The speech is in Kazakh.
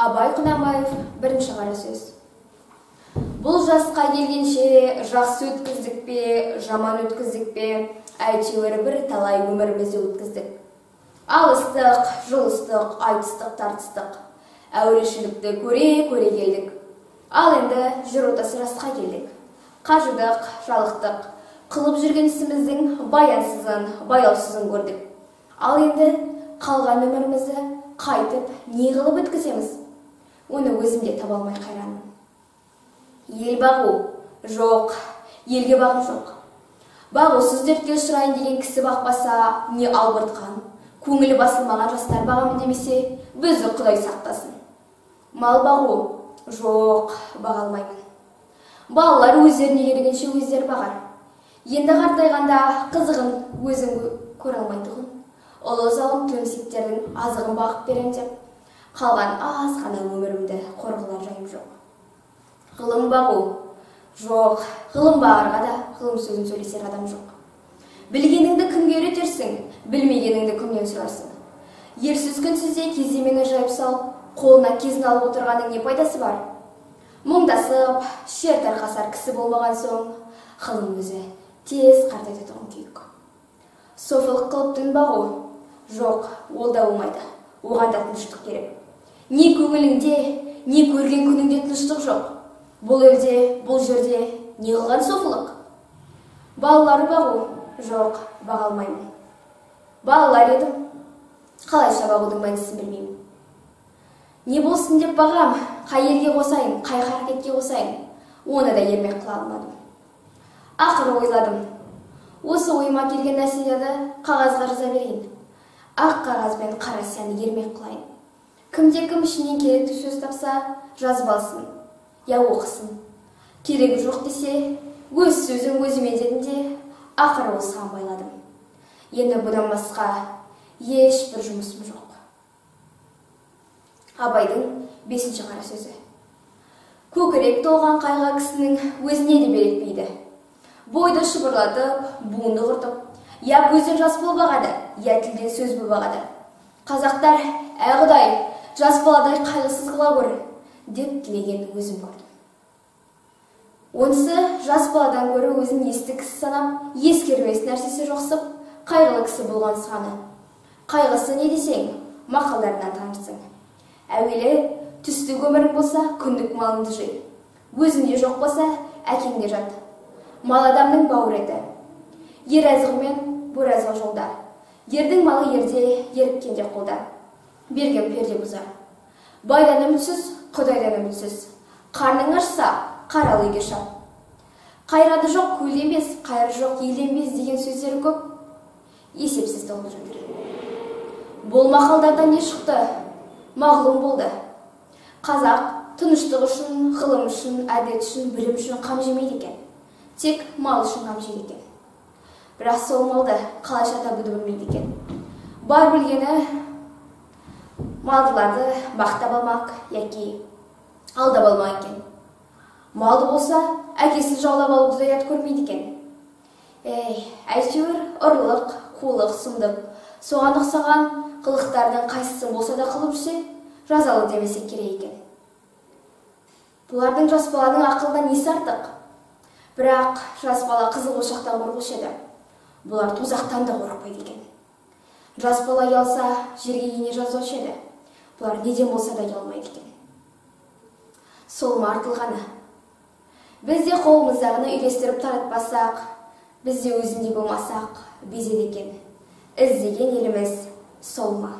Абай Құнанбаев, бірінші қара сөз. Бұл жасқа келгенше жақсы өткіздік пе, жаман өткіздік пе, әйтеуір бір талай өмірімізді өткіздік. Алыстық, жылыстық, айтыстық, тартыстық. Әурешілікті көре келдік. Ал енді жүр отасы жасқа келдік. Қажыдық, жалықтық. Қылып жүрген ісіміздің баянсызын, баяусызын көрдік. Ал енді қалған өмірімізді қайтып не қылып өткіземіз? Оны өзімде таба алмай қайранмын. Ел бағу жоқ, елге бағу жоқ. Бағусыз дертке ұшырайын деген кісі бақпаса, не албыртқан, көңілі басылмаған жастар бағамын демесе, бізді Құдай сақтасын. Мал бағу жоқ, баға алмаймын. Балалар өздеріне келгенше өздері бағар. Енді қартайғанда қызығын өзің көре алмайтұғын. Ұлы залым төмсектердің азығын бағып берем деп, қалған аз ғана өмірімді қорғылар жайым жоқ. Ғылым бағу жоқ, ғылым бағарға да ғылым сөзін сөйлесер адам жоқ. Білгеніңді кімге үйретерсің, білмегеніңді кімнен сұрарсың. Ерсіз күнсізде кездемені жайып салып, қолына кезін алып отырғаның не пайдасы бар? Мұңдасып, шер тарқасар кісі болмаған соң, ғылым өзі тез қартайтатұғын күйік. Софылық қылып дін бағу жоқ, ол да болмайды. Оған да тыныштық керек. Не көңіліңде, не көрген күніңде тыныштық жоқ. Бұл елде, бұл жерде не қылған софылық? Балалар бағу жоқ, баға алмаймын. Балалар едім, қалайша бағудың мәнісін білмеймін. Не болсын деп бағам, қай елге қосайын, қай қаракетке қосайын, оны да ермек қыла алмадым. Ақыры ойладым. Осы ойыма келген нәрселерді қағазға жаза берейін. Ақ қағаз бен қара сәні ермек қылайын. Кімде-кім ішінен керекті сөз тапса, жазып алсын, я оқысын. Керегі жоқ десе, өз сөзім өзіме дедім де, ақыры осыған байладым. Енді бұдан басқа ешбір жұмысым жоқ. Абайдың 5-ші қара сөзі. Көкірек толған қайғы кісінің өзіне де беретпейді. Бойды шұбырлатып, буынды құртып, я көзден жас болып ағады, я тілден сөз болып ағады. Қазақтар, әй Құдай, жас баладай қайғысыз қыла көр, деп тілеген өзім көрдім. Онысы жас баладан көрі өзін есті кісі санап, ескермес нәрсесі жоқсып, қайғылы кісі болған саны. Қайғысы не десең, мақалдарынан танырсың. Әуелі түсті өмірің болса, күндік малыңды жый. Өзіңде жоқ болса, әкеңде жат. Мал адамның бауыр еті. Ер азығымен бұр азығы жолда. Ердің малы ерде, еріккенде қолда. Берген перде бұзар. Байдан үмітсіз, Құдайдан үмітсіз. Қарның ашса, қаралы үйге шап. Қайрады жоқ көлденбес, қайры жоқ елденбес деген сөздері көп. Есепсіз толып жатыр. Бұл мақалдардан не шықты? Мағлұм болды. Қазақ тыныштық үшін, ғылым үшін, әдет үшін, білім үшін қам жемейді екен. Тек мал үшін қам жейді екен. Бірақ сол малды қалайша табуды білмейді екен. Бар білгені малдыларды бақтап алмақ, яки алдап алмақ екен. Малды болса, әкесін жаулап алуды да ят көрмейді екен. Әйтеуір ұрлық, қулық, сұмдық, соған ұқсаған қылықтардың қайсысы болса да қылып жүрсе, жазалы демесек керек екен. Бұлардың жас баланың ақылдан несі артық? Бірақ жас бала қызыл ошақтан қорқушы еді. Бұлар тозақтан да қорықпайды екен. Жас бала ұялса, жерге ене жазушы еді. Бұлар неден болса да ұялмайды екен. Сол ма артылғаны? Біз де қолымыздағыны үйлестіріп таратпасақ, біз де өзіндей болмасақ, безеді екен. Іздеген еліміз сол ма?